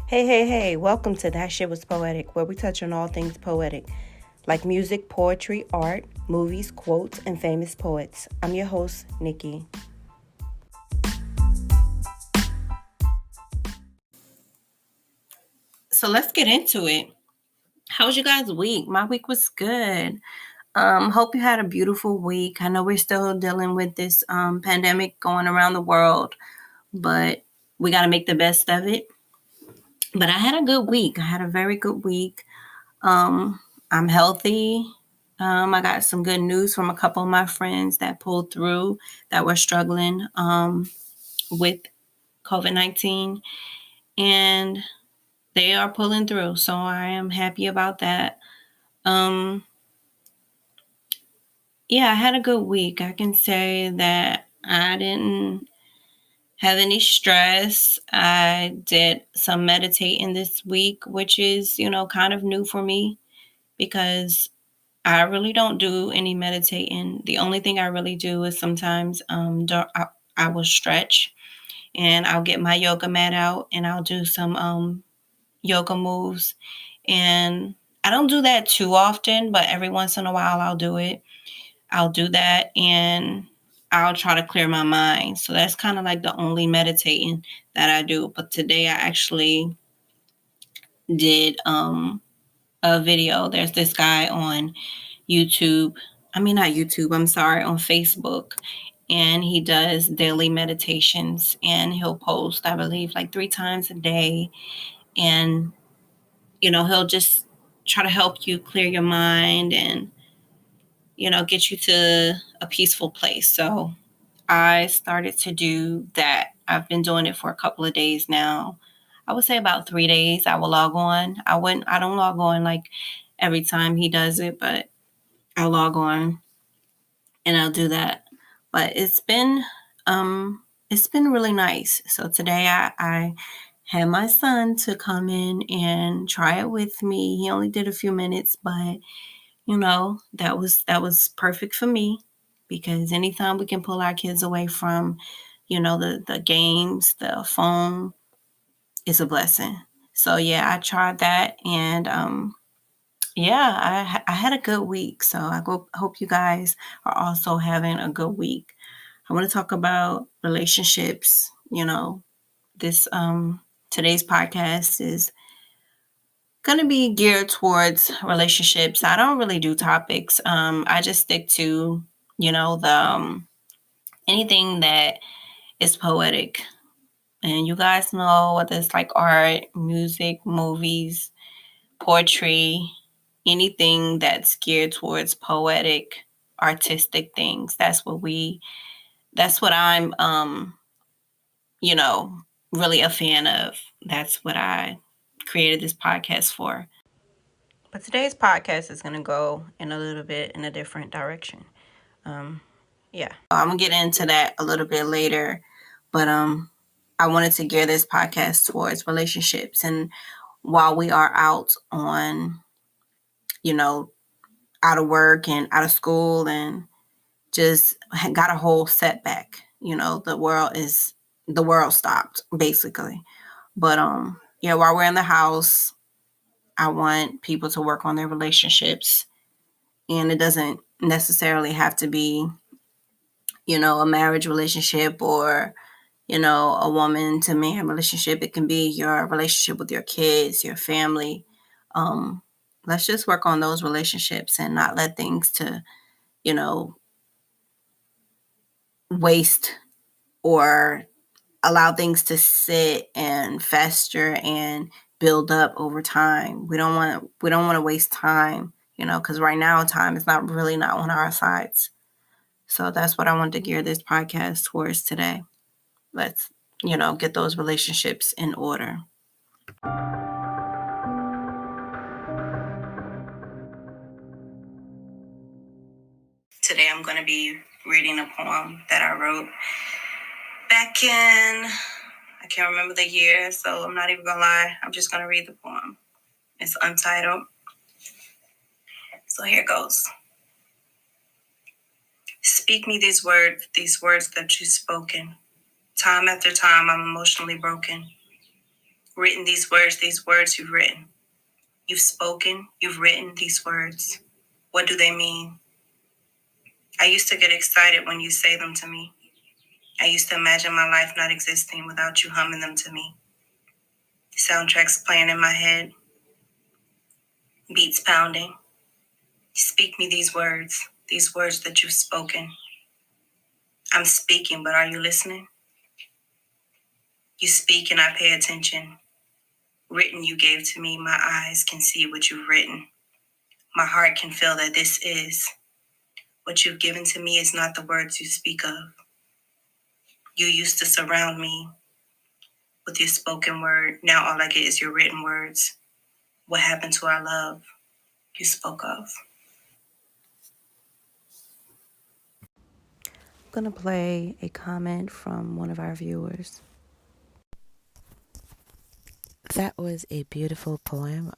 Hey, welcome to That Shit Was Poetic, where we touch on all things poetic, like music, poetry, art, movies, quotes, and famous poets. I'm your host, Nikki. So let's get into it. How was you guys' week? My week was good. Hope you had a beautiful week. I know we're still dealing with this pandemic going around the world, but we got to make the best of it. But I had a good week. I had a very good week. Um, I'm healthy. I got some good news from a couple of my friends that pulled through that were struggling with COVID 19, and they are pulling through. So I am happy about that. Um, yeah, I had a good week. I can say that I didn't have any stress. I did some meditating this week, which is, kind of new for me because I really don't do any meditating. The only thing I really do is sometimes I will stretch and I'll get my yoga mat out and I'll do some yoga moves. And I don't do that too often, but every once in a while I'll do it. I'll do that and I'll try to clear my mind. So that's kind of like the only meditating that I do. But today I actually did a video. There's this guy on YouTube. I mean, not YouTube, I'm sorry, on Facebook. And he does daily meditations and he'll post, I believe, like 3 times a day. And, he'll just try to help you clear your mind and, get you to a peaceful place. So I started to do that. I've been doing it for a couple of days now. I would say about 3 days I will log on. I don't log on like every time he does it, but I'll log on and I'll do that. But it's been really nice. So today I had my son to come in and try it with me. He only did a few minutes, but that was perfect for me because anytime we can pull our kids away from, the games, the phone, it's a blessing. So yeah, I tried that and yeah, I had a good week. So hope you guys are also having a good week. I want to talk about relationships. This today's podcast is going to be geared towards relationships. I don't really do topics. I just stick to, the anything that is poetic. And you guys know whether it's like art, music, movies, poetry, anything that's geared towards poetic, artistic things. That's what I'm you know, really a fan of. That's what I created this podcast for. But today's podcast is going to go in a little bit in a different direction. Um yeah. I'm going to get into that a little bit later, but I wanted to gear this podcast towards relationships and while we are out on, you know, out of work and out of school and just got a whole setback. The world stopped basically. But yeah, while we're in the house, I want people to work on their relationships. And it doesn't necessarily have to be, a marriage relationship or, a woman to man relationship. It can be your relationship with your kids, your family. Um, let's just work on those relationships and not let things to, you know, waste or allow things to sit and fester and build up over time. We don't want to waste time, because right now time is not on our sides. So that's what I want to gear this podcast towards today. Let's, get those relationships in order. Today I'm going to be reading a poem that I wrote back in, I can't remember the year, so I'm not even going to lie. I'm just going to read the poem. It's untitled. So here goes. Speak me these words that you've spoken. Time after time, I'm emotionally broken. written these words you've written. You've spoken, you've written these words. What do they mean? I used to get excited when you say them to me. I used to imagine my life not existing without you humming them to me. Soundtracks playing in my head, beats pounding. Speak me these words that you've spoken. I'm speaking, but are you listening? You speak and I pay attention. Written you gave to me, my eyes can see what you've written. My heart can feel that this is. What you've given to me is not the words you speak of. You used to surround me with your spoken word. Now all I get is your written words. What happened to our love you spoke of? I'm going to play a comment from one of our viewers. That was a beautiful poem.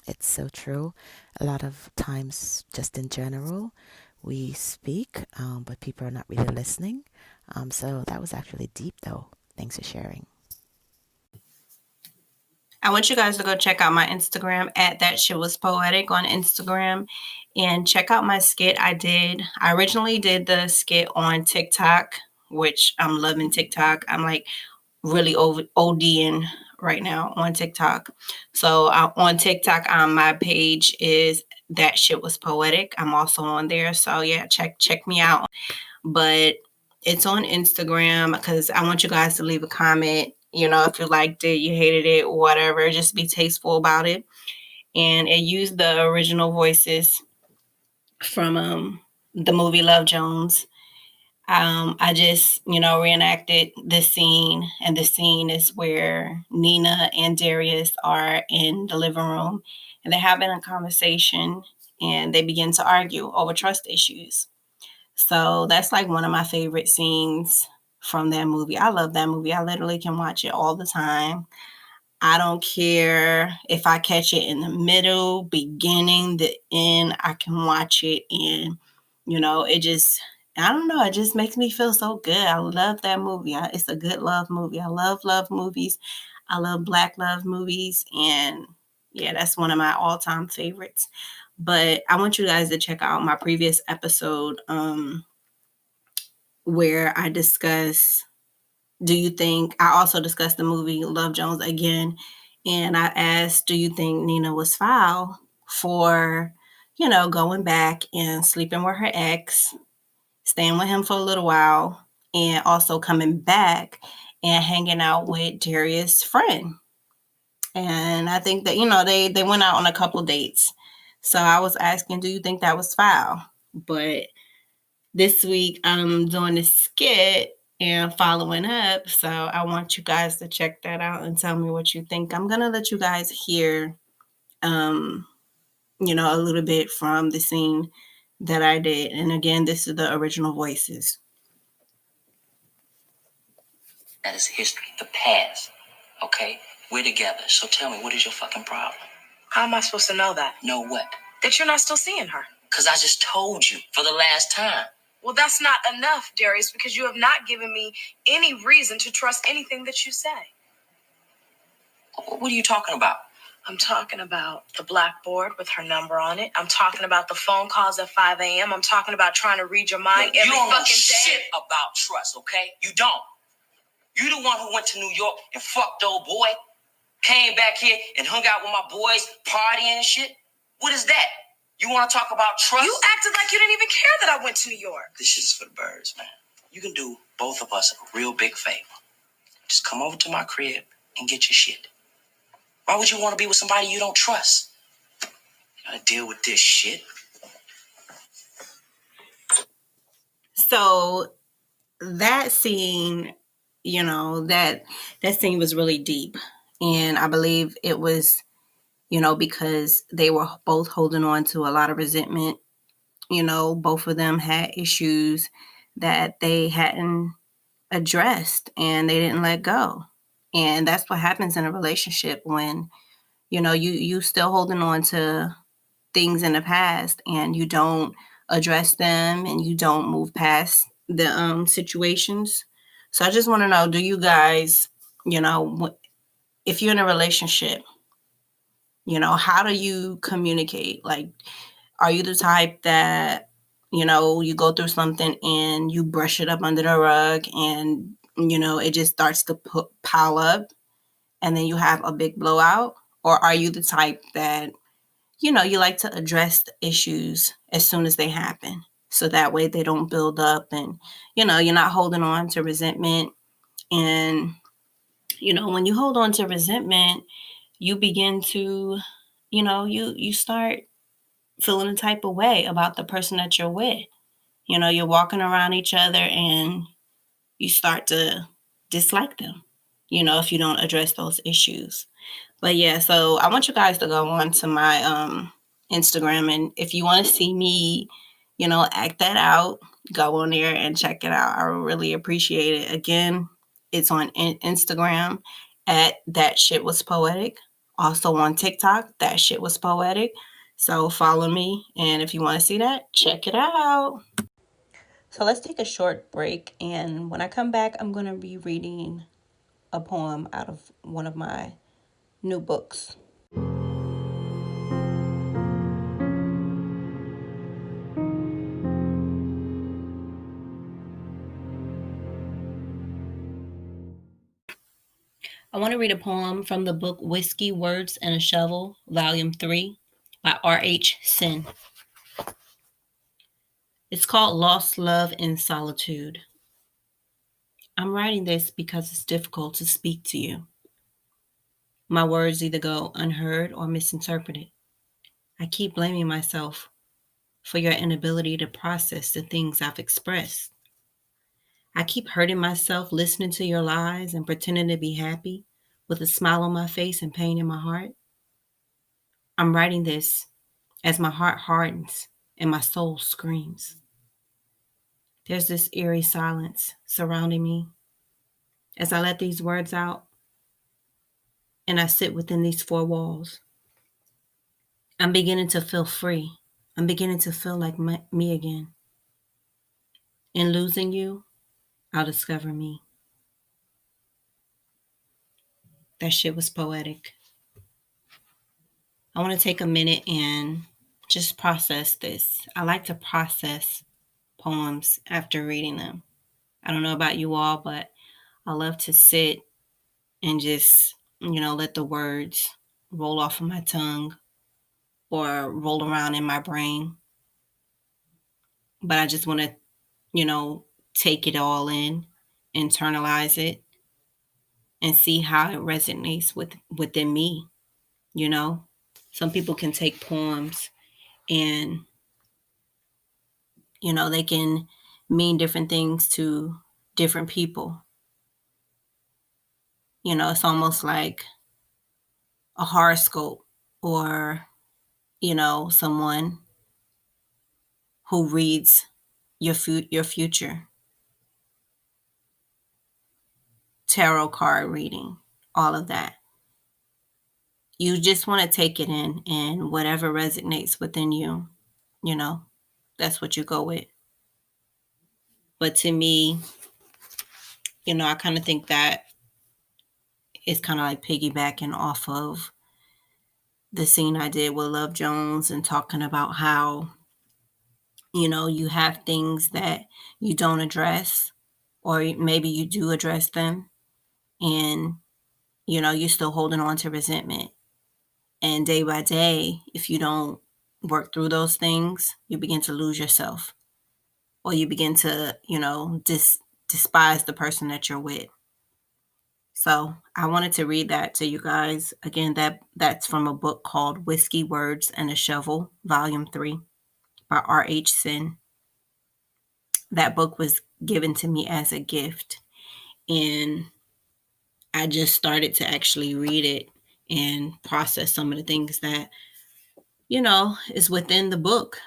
It's so true. A lot of times, just in general, we speak, but people are not really listening. So that was actually deep, though. Thanks for sharing. I want you guys to go check out my Instagram at That Shit Was Poetic on Instagram and check out my skit I did. I originally did the skit on TikTok, which I'm loving TikTok. I'm like really ODing right now on TikTok. So on TikTok, my page is That Shit Was Poetic. I'm also on there. So yeah, check me out. But it's on Instagram because I want you guys to leave a comment. You know, if you liked it, you hated it, whatever, just be tasteful about it. And it used the original voices from the movie Love Jones. I just, reenacted the scene, and the scene is where Nina and Darius are in the living room and they're having a conversation and they begin to argue over trust issues. So that's like one of my favorite scenes from that movie. I love that movie. I literally can watch it all the time. I don't care if I catch it in the middle, beginning, the end, I can watch it. And, it just, I don't know, it just makes me feel so good. I love that movie. It's a good love movie. I love movies. I love Black love movies. And yeah, that's one of my all time favorites. But I want you guys to check out my previous episode where I discuss I also discussed the movie Love Jones again. And I asked, do you think Nina was foul for, going back and sleeping with her ex, staying with him for a little while, and also coming back and hanging out with Darius' friend? And I think that, they went out on a couple dates. So I was asking, do you think that was foul? But this week I'm doing a skit and following up. So I want you guys to check that out and tell me what you think. I'm going to let you guys hear, a little bit from the scene that I did. And again, this is the original voices. That is history, the past. Okay? We're together. So tell me, what is your fucking problem? How am I supposed to know that? Know what? That you're not still seeing her. Because I just told you for the last time. Well, that's not enough, Darius, because you have not given me any reason to trust anything that you say. What are you talking about? I'm talking about the blackboard with her number on it. I'm talking about the phone calls at 5 a.m. I'm talking about trying to read your mind every fucking day. You don't know shit day. about trust, okay? You don't. You the one who went to New York and fucked old boy, came back here and hung out with my boys, partying and shit. What is that? You want to talk about trust? You acted like you didn't even care that I went to New York. This shit is for the birds, man. You can do both of us a real big favor. Just come over to my crib and get your shit. Why would you want to be with somebody you don't trust? You gotta deal with this shit. So that scene, that scene was really deep. And I believe it was, because they were both holding on to a lot of resentment. Both of them had issues that they hadn't addressed and they didn't let go. And that's what happens in a relationship when, you still holding on to things in the past and you don't address them and you don't move past the situations. So I just want to know, do you guys, if you're in a relationship, how do you communicate? Like, are you the type that, you go through something and you brush it up under the rug and, it just starts to pile up and then you have a big blowout? Or are you the type that, you like to address the issues as soon as they happen? So that way they don't build up and, you're not holding on to resentment. And, when you hold on to resentment, you begin to, you start feeling a type of way about the person that you're with. You're walking around each other and you start to dislike them, if you don't address those issues. But yeah, so I want you guys to go on to my Instagram, and if you want to see me, act that out, go on there and check it out. I really appreciate it. Again, it's on Instagram at That Shit Was Poetic. Also on TikTok, That Shit Was Poetic. So follow me, and if you want to see that, check it out. So let's take a short break, and when I come back, I'm going to be reading a poem out of one of my new books. I want to read a poem from the book Whiskey, Words, and a Shovel, Volume 3 by R.H. Sin. It's called Lost Love in Solitude. I'm writing this because it's difficult to speak to you. My words either go unheard or misinterpreted. I keep blaming myself for your inability to process the things I've expressed. I keep hurting myself listening to your lies and pretending to be happy with a smile on my face and pain in my heart. I'm writing this as my heart hardens and my soul screams. There's this eerie silence surrounding me as I let these words out and I sit within these four walls. I'm beginning to feel free. I'm beginning to feel like me again. In losing you, I'll discover me. That shit was poetic. I want to take a minute and just process this. I like to process poems after reading them. I don't know about you all, but I love to sit and just, let the words roll off of my tongue or roll around in my brain. But I just want to, take it all in, internalize it, and see how it resonates within me, you know? Some people can take poems and, they can mean different things to different people. It's almost like a horoscope or, someone who reads your future, tarot card reading, all of that. You just want to take it in, and whatever resonates within you, you know, that's what you go with. But to me, I kind of think that it's kind of like piggybacking off of the scene I did with Love Jones and talking about how, you have things that you don't address, or maybe you do address them, and, you're still holding on to resentment. And day by day, if you don't work through those things, you begin to lose yourself, or you begin to, despise the person that you're with. So I wanted to read that to you guys. Again, that's from a book called Whiskey, Words, and a Shovel, Volume 3 by R.H. Sin. That book was given to me as a gift, and I just started to actually read it and process some of the things that, is within the book.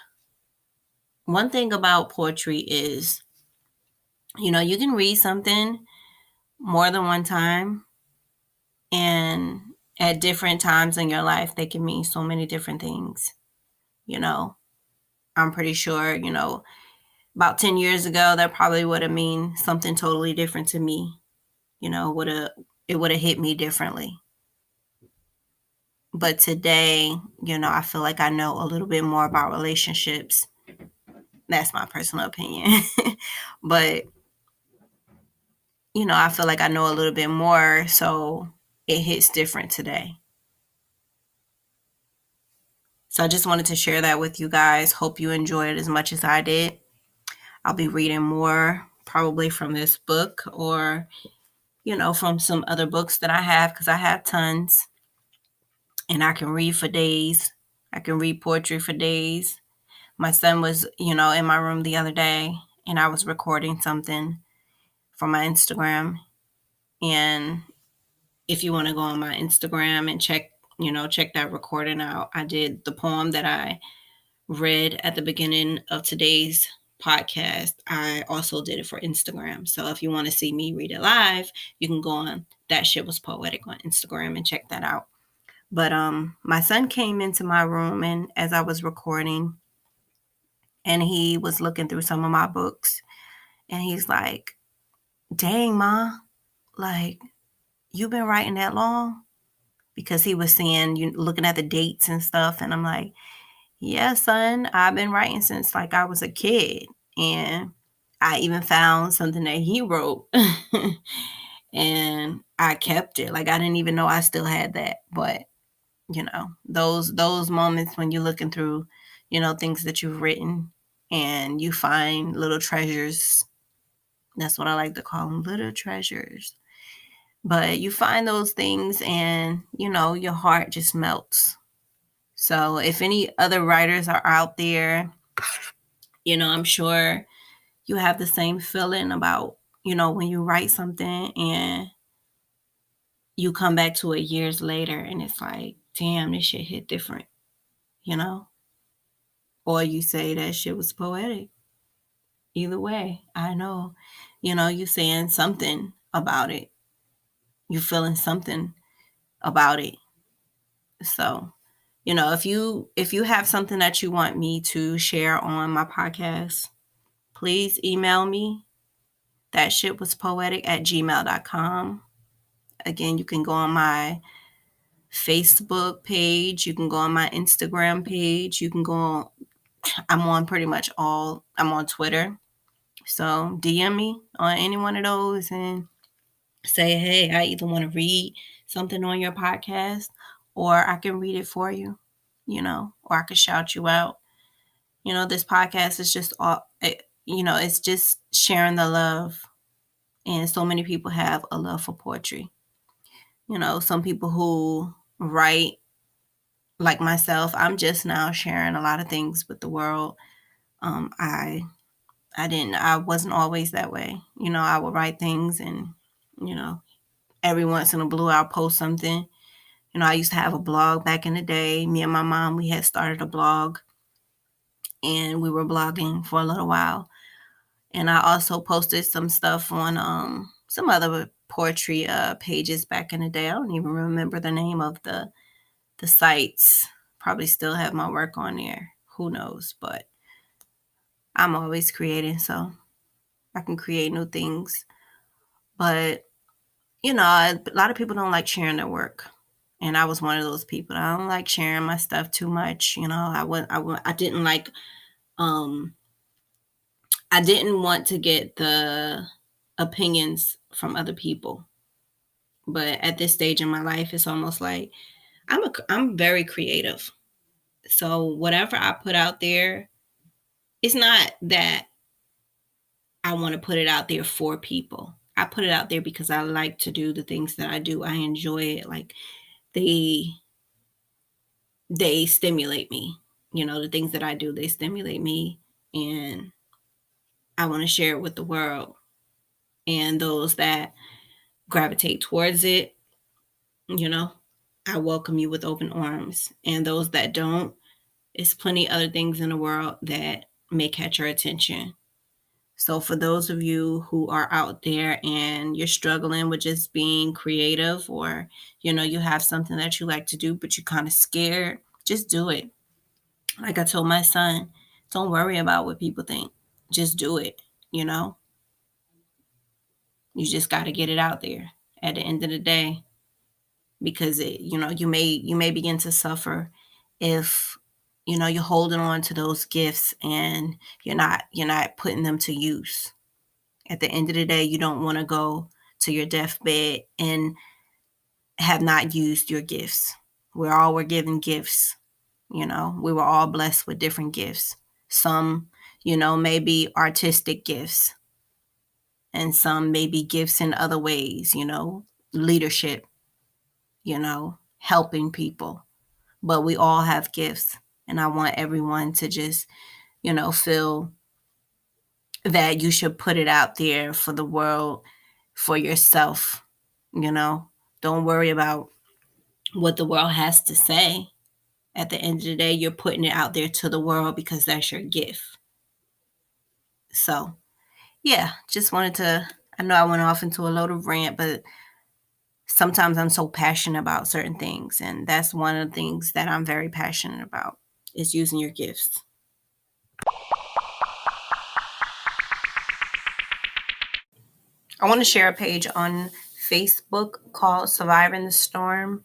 One thing about poetry is, you can read something more than one time, and at different times in your life, they can mean so many different things. You know, I'm pretty sure, about 10 years ago, that probably would have mean something totally different to me. It would have hit me differently. But today, I feel like I know a little bit more about relationships. That's my personal opinion. But, I feel like I know a little bit more. So it hits different today. So I just wanted to share that with you guys. Hope you enjoyed it as much as I did. I'll be reading more probably from this book or, from some other books that I have because I have tons and I can read for days. I can read poetry for days. My son was, in my room the other day and I was recording something for my Instagram. And if you want to go on my Instagram and check that recording out, I did the poem that I read at the beginning of today's podcast. I also did it for Instagram. So if you want to see me read it live, you can go on That Shit Was Poetic on Instagram and check that out. But my son came into my room and as I was recording and he was looking through some of my books and he's like, "Dang, ma, like you've been writing that long?" Because he was seeing you looking at the dates and stuff and I'm like, "Yeah, son, I've been writing since like I was a kid." And I even found something that he wrote and I kept it. Like I didn't even know I still had that. But, those moments when you're looking through, things that you've written and you find little treasures. That's what I like to call them, little treasures. But you find those things and, your heart just melts. So if any other writers are out there, I'm sure you have the same feeling about, when you write something and you come back to it years later and it's like, damn, this shit hit different, you know? Or you say that shit was poetic. Either way, I know, you saying something about it. You feeling something about it. So, if you have something that you want me to share on my podcast, please email me. That shit was poetic at gmail.com. Again, you can go on my Facebook page. You can go on my Instagram page. You can go on, I'm on pretty much all, I'm on Twitter. So DM me on any one of those and say, hey, I either want to read something on your podcast or I can read it for you, or I could shout you out. This podcast is just all, it's just sharing the love. And so many people have a love for poetry. Some people who write like myself, I'm just now sharing a lot of things with the world. I wasn't always that way. I would write things and, you know, every once in a blue, I'll post something. I used to have a blog back in the day. Me and my mom, we had started a blog and we were blogging for a little while. And I also posted some stuff on some other poetry pages back in the day. I don't even remember the name of the sites. Probably still have my work on there. Who knows? But I'm always creating, so I can create new things. But, a lot of people don't like sharing their work. And I was one of those people. I don't like sharing my stuff too much. I didn't like, um, I didn't want to get the opinions from other people. But at this stage in my life, it's almost like I'm very creative. So whatever I put out there, it's not that I want to put it out there for people. I put it out there because I like to do the things that I do. I enjoy it. Like they they stimulate me. The things that I do, they stimulate me and I want to share it with the world. And those that gravitate towards it, you know, I welcome you with open arms. And those that don't, it's plenty other things in the world that may catch your attention. So for those of you who are out there and you're struggling with just being creative or, you have something that you like to do, but you're kind of scared, just do it. Like I told my son, don't worry about what people think. Just do it, you know? You just got to get it out there at the end of the day. because you may begin to suffer if you're holding on to those gifts and you're not putting them to use. At the end of the day, you don't want to go to your deathbed and have not used your gifts. We're given gifts. We were all blessed with different gifts. Some, maybe artistic gifts, and some maybe gifts in other ways, leadership, helping people. But we all have gifts. And I want everyone to just, feel that you should put it out there for the world, for yourself. You know, don't worry about what the world has to say. At the end of the day, you're putting it out there to the world because that's your gift. So, yeah, just wanted to. I know I went off into a load of rant, but sometimes I'm so passionate about certain things. And that's one of the things that I'm very passionate about is using your gifts. I want to share a page on Facebook called Surviving the Storm.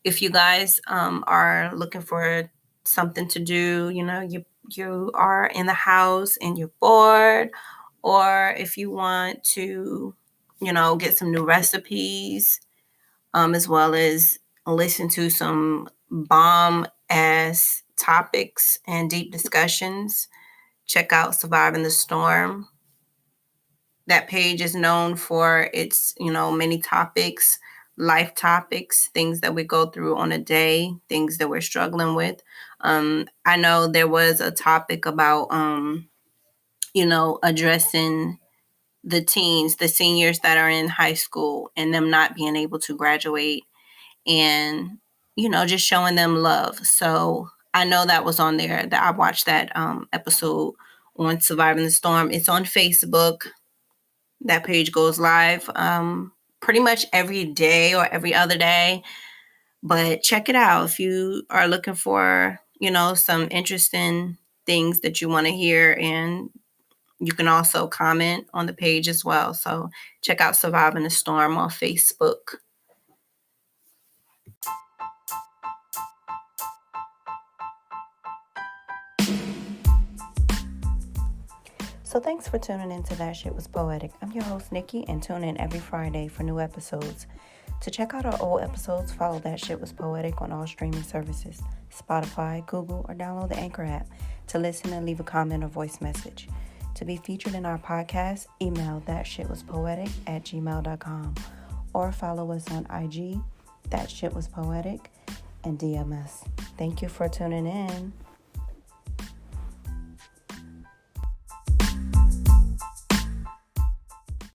If you guys are looking for something to do, you are in the house and you're bored, or if you want to, get some new recipes, as well as listen to some bomb ass topics and deep discussions, check out Surviving the Storm. That page is known for its, many topics, life topics, things that we go through on a day, things that we're struggling with. I know there was a topic about, addressing the teens, the seniors that are in high school and them not being able to graduate and, just showing them love. So I know that was on there, that I watched that episode on Surviving the Storm. It's on Facebook. That page goes live pretty much every day or every other day. But check it out if you are looking for, some interesting things that you want to hear. And you can also comment on the page as well. So check out Surviving the Storm on Facebook. So thanks for tuning in to That Shit Was Poetic. I'm your host, Nikki, and tune in every Friday for new episodes. To check out our old episodes, follow That Shit Was Poetic on all streaming services, Spotify, Google, or download the Anchor app to listen and leave a comment or voice message. To be featured in our podcast, email thatshitwaspoetic@gmail.com or follow us on IG, That Shit Was Poetic, and DM us. Thank you for tuning in.